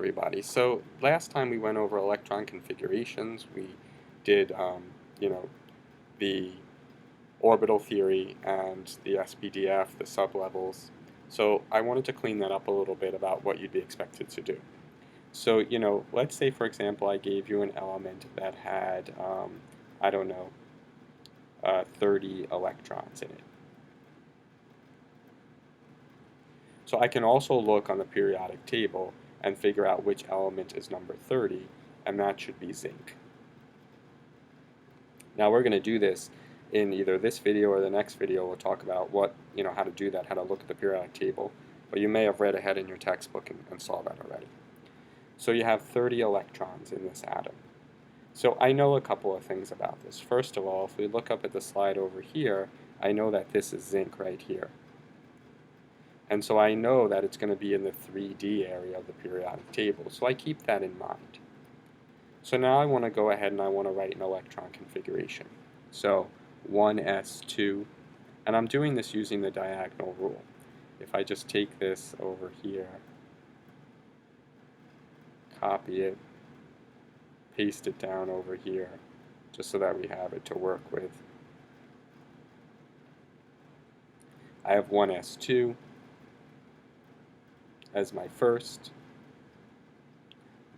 everybody. So last time we went over electron configurations. We did, the orbital theory and the SPDF, the sublevels. So I wanted to clean that up a little bit about what you'd be expected to do. So, let's say, for example, I gave you an element that had, I don't know, 30 electrons in it. So I can also look on the periodic table and figure out which element is number 30, and that should be zinc. Now we're going to do this in either this video or the next video. We'll talk about how to do that, how to look at the periodic table, but you may have read ahead in your textbook and saw that already. So you have 30 electrons in this atom. So I know a couple of things about this. First of all, if we look up at the slide over here, I know that this is zinc right here. And so I know that it's going to be in the 3D area of the periodic table, so I keep that in mind. So now I want to go ahead and I want to write an electron configuration. So 1s2, and I'm doing this using the diagonal rule. If I just take this over here, copy it, paste it down over here, just so that we have it to work with. I have 1s2 as my first.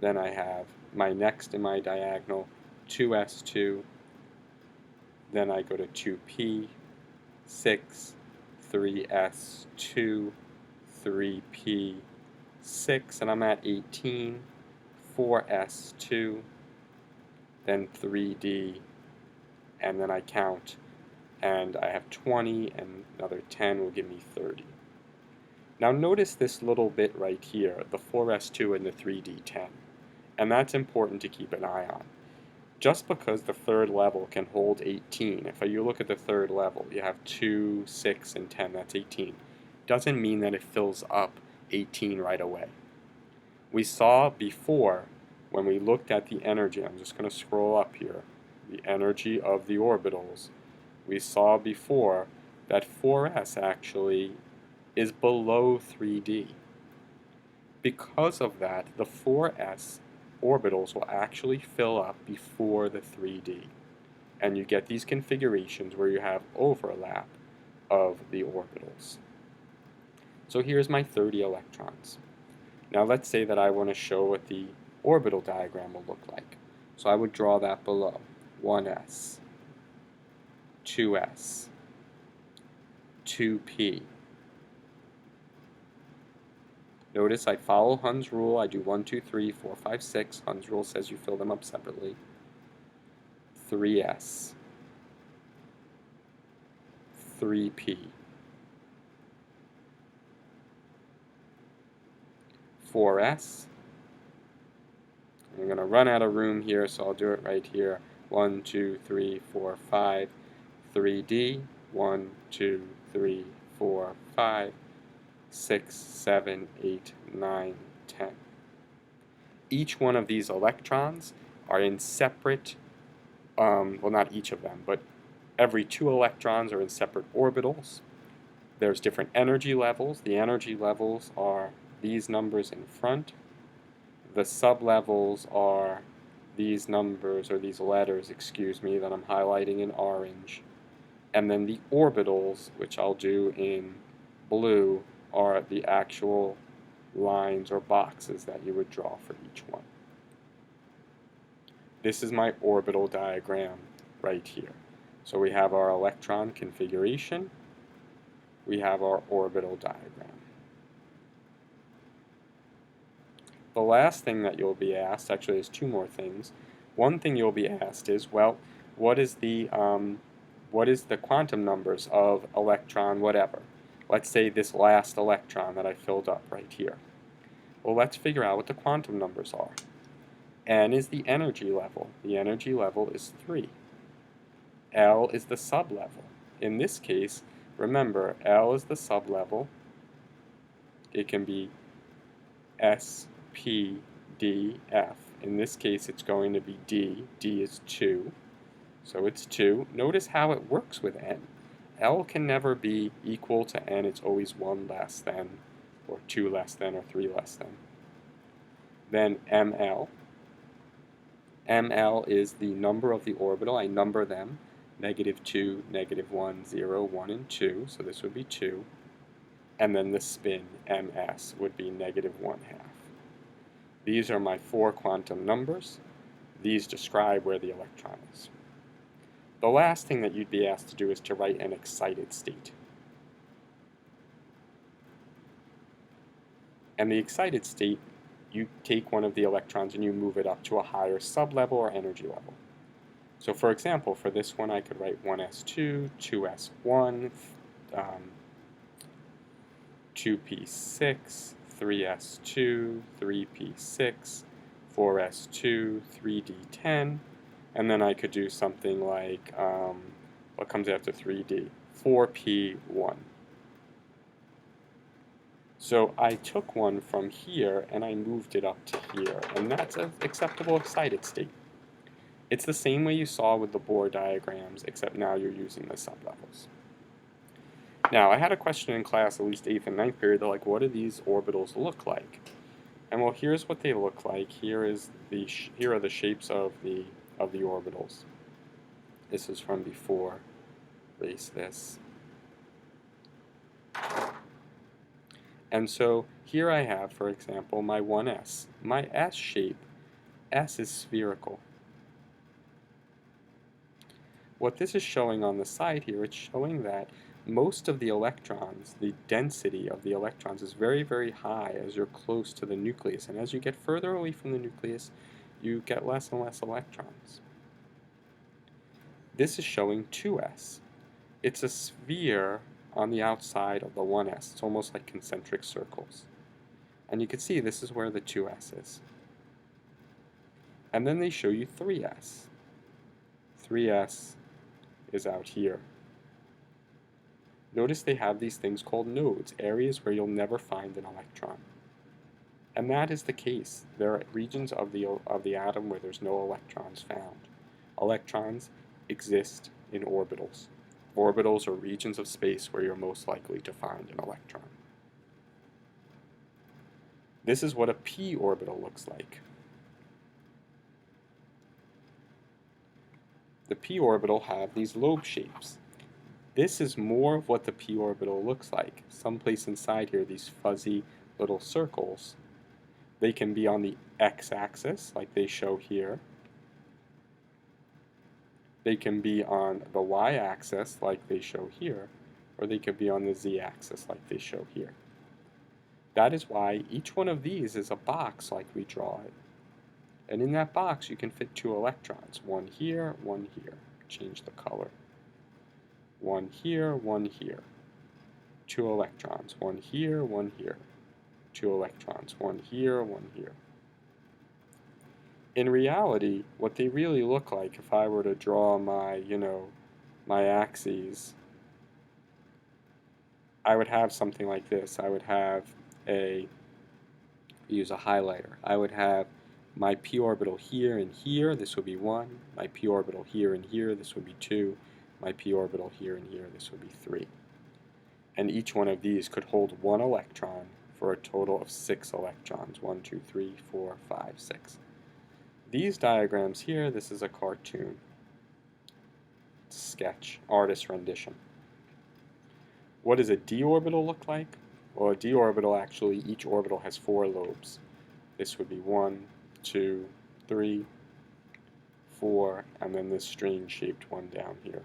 Then I have my next in my diagonal, 2s2. Then I go to 2p, 6, 3s2, 3p, 6, and I'm at 18, 4s2, then 3d, and then I count, and I have 20, and another 10 will give me 30. Now notice this little bit right here, the 4s2 and the 3d10, and that's important to keep an eye on. Just because the third level can hold 18, if you look at the third level, you have 2, 6, and 10, that's 18, doesn't mean that it fills up 18 right away. We saw before, when we looked at the energy, I'm just going to scroll up here, the energy of the orbitals, we saw before that 4s actually is below 3d. Because of that, the 4s orbitals will actually fill up before the 3d. And you get these configurations where you have overlap of the orbitals. So here's my 30 electrons. Now let's say that I want to show what the orbital diagram will look like. So I would draw that below. 1s, 2s, 2p. Notice I follow Hund's rule. I do 1, 2, 3, 4, 5, 6. Hund's rule says you fill them up separately. 3s, 3p, 4s. I'm going to run out of room here, so I'll do it right here. 1, 2, 3, 4, 5, 3d. 1, 2, 3, 4, 5. 6, 7, 8, 9, 10. Each one of these electrons are in separate, well, not each of them, but every 2 electrons are in separate orbitals. There's different energy levels. The energy levels are these numbers in front. The sublevels are these numbers, or these letters, excuse me, that I'm highlighting in orange. And then the orbitals, which I'll do in blue, are the actual lines or boxes that you would draw for each one. This is my orbital diagram right here. So we have our electron configuration, we have our orbital diagram. The last thing that you'll be asked, actually there's 2 more things. One thing you'll be asked is, well, what is the quantum numbers of electron whatever? Let's say this last electron that I filled up right here. Well, let's figure out what the quantum numbers are. N is the energy level. The energy level is 3. L is the sublevel. In this case, remember, L is the sublevel. It can be S, P, D, F. In this case, it's going to be D. D is 2. So it's 2. Notice how it works with N. L can never be equal to N. It's always 1 less than, or 2 less than, or 3 less than. then ml. ml is the number of the orbital. I number them, -2, -1, 0, 1, and 2, so this would be 2. And then the spin, ms, would be -1/2. These are my 4 quantum numbers. These describe where the electron is. The last thing that you'd be asked to do is to write an excited state. And the excited state, you take one of the electrons and you move it up to a higher sublevel or energy level. So for example, for this one I could write 1s2, 2s1, 2p6, 3s2, 3p6, 4s2, 3d10, and then I could do something like, what comes after 3d? 4p1. So I took one from here and I moved it up to here, and that's an acceptable excited state. It's the same way you saw with the Bohr diagrams, except now you're using the sublevels. Now, I had a question in class, at least 8th and 9th period, they're like, what do these orbitals look like? And well, here's what they look like. Here are the shapes of the orbitals. This is from before. Erase this. And so here I have, for example, my 1s. My S shape, S is spherical. What this is showing on the side here, it's showing that most of the electrons, the density of the electrons is very, very high as you're close to the nucleus. And as you get further away from the nucleus, you get less and less electrons. This is showing 2s. It's a sphere on the outside of the 1s. It's almost like concentric circles. And you can see this is where the 2s is. And then they show you 3s. 3s is out here. Notice they have these things called nodes, areas where you'll never find an electron. And that is the case. There are regions of the atom where there's no electrons found. Electrons exist in orbitals. Orbitals are regions of space where you're most likely to find an electron. This is what a p orbital looks like. The p orbital have these lobe shapes. This is more of what the p orbital looks like. Someplace inside here, these fuzzy little circles, they can be on the x-axis, like they show here. They can be on the y-axis, like they show here, or they could be on the z-axis, like they show here. That is why each one of these is a box like we draw it. And in that box, you can fit 2 electrons, one here, one here. Change the color. One here, one here. 2 electrons, one here, one here. 2 electrons, one here, one here. In reality, what they really look like, if I were to draw my, my axes, I would have something like this. I would have use a highlighter. I would have my p orbital here and here, this would be 1. My p orbital here and here, this would be 2. My p orbital here and here, this would be 3. And each one of these could hold 1 electron for a total of 6 electrons. 1, 2, 3, 4, 5, 6. These diagrams here, this is a cartoon. It's a sketch, artist rendition. What does a d orbital look like? Well, a d orbital actually, each orbital has 4 lobes. This would be 1, 2, 3, 4, and then this string-shaped one down here.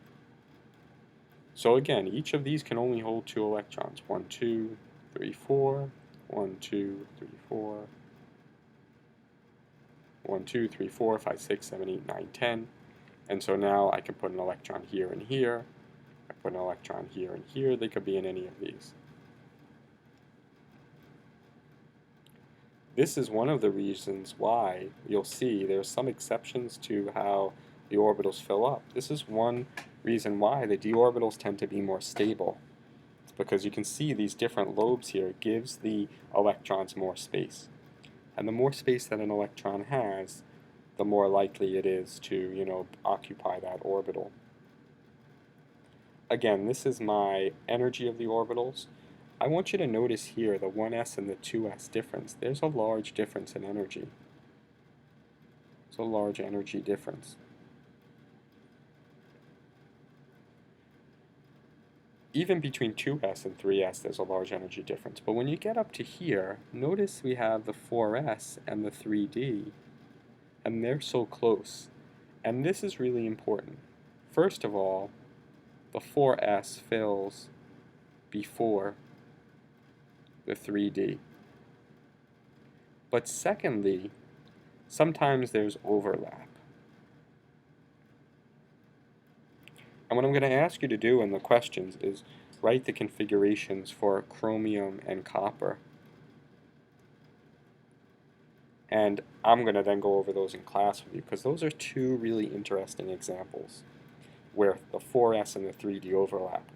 So again, each of these can only hold 2 electrons. 1, 2, 3, 4, 1, 2, 3, 4, 1, 2, 3, 4, 5, 6, 7, 8, 9, 10. And so now I can put an electron here and here. I put an electron here and here. They could be in any of these. This is one of the reasons why you'll see there's some exceptions to how the orbitals fill up. This is one reason why the d orbitals tend to be more stable. It's because you can see these different lobes here gives the electrons more space. And the more space that an electron has, the more likely it is to, occupy that orbital. Again, this is my energy of the orbitals. I want you to notice here the 1s and the 2s difference. There's a large difference in energy. It's a large energy difference. Even between 2s and 3s, there's a large energy difference. But when you get up to here, notice we have the 4s and the 3d, and they're so close. And this is really important. First of all, the 4s fills before the 3d. But secondly, sometimes there's overlap. And what I'm going to ask you to do in the questions is write the configurations for chromium and copper. And I'm going to then go over those in class with you, because those are two really interesting examples where the 4s and the 3d overlap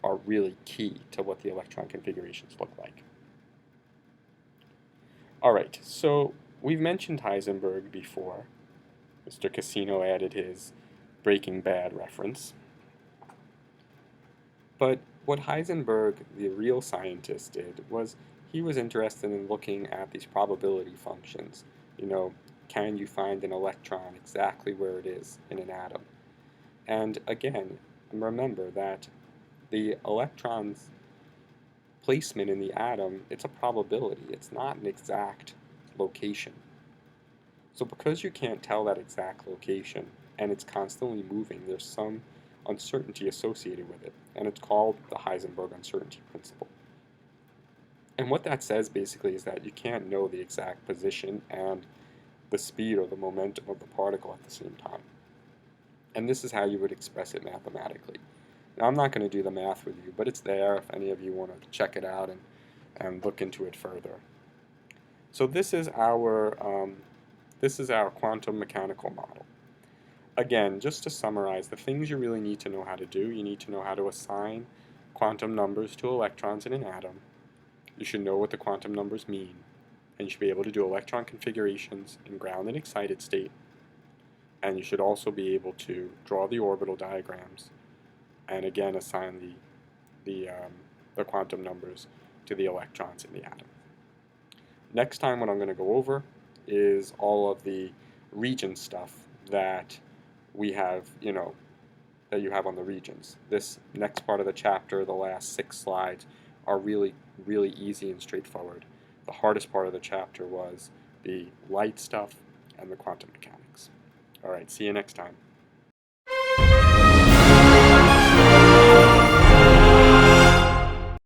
are really key to what the electron configurations look like. Alright, so we've mentioned Heisenberg before. Mr. Casino added his Breaking Bad reference. But what Heisenberg, the real scientist, did was he was interested in looking at these probability functions. You know, can you find an electron exactly where it is in an atom? And again, remember that the electron's placement in the atom, it's a probability. It's not an exact location. So because you can't tell that exact location and it's constantly moving, there's some uncertainty associated with it, and it's called the Heisenberg uncertainty principle. And what that says basically is that you can't know the exact position and the speed or the momentum of the particle at the same time. And this is how you would express it mathematically. Now, I'm not going to do the math with you, but it's there if any of you want to check it out and look into it further. So this is our quantum mechanical model. Again, just to summarize, the things you really need to know how to do, you need to know how to assign quantum numbers to electrons in an atom. You should know what the quantum numbers mean, and you should be able to do electron configurations in ground and excited state. And you should also be able to draw the orbital diagrams, and again assign the quantum numbers to the electrons in the atom. Next time, what I'm going to go over is all of the region stuff that we have, that you have on the regions. This next part of the chapter, the last 6 slides, are really, really easy and straightforward. The hardest part of the chapter was the light stuff and the quantum mechanics. All right, see you next time.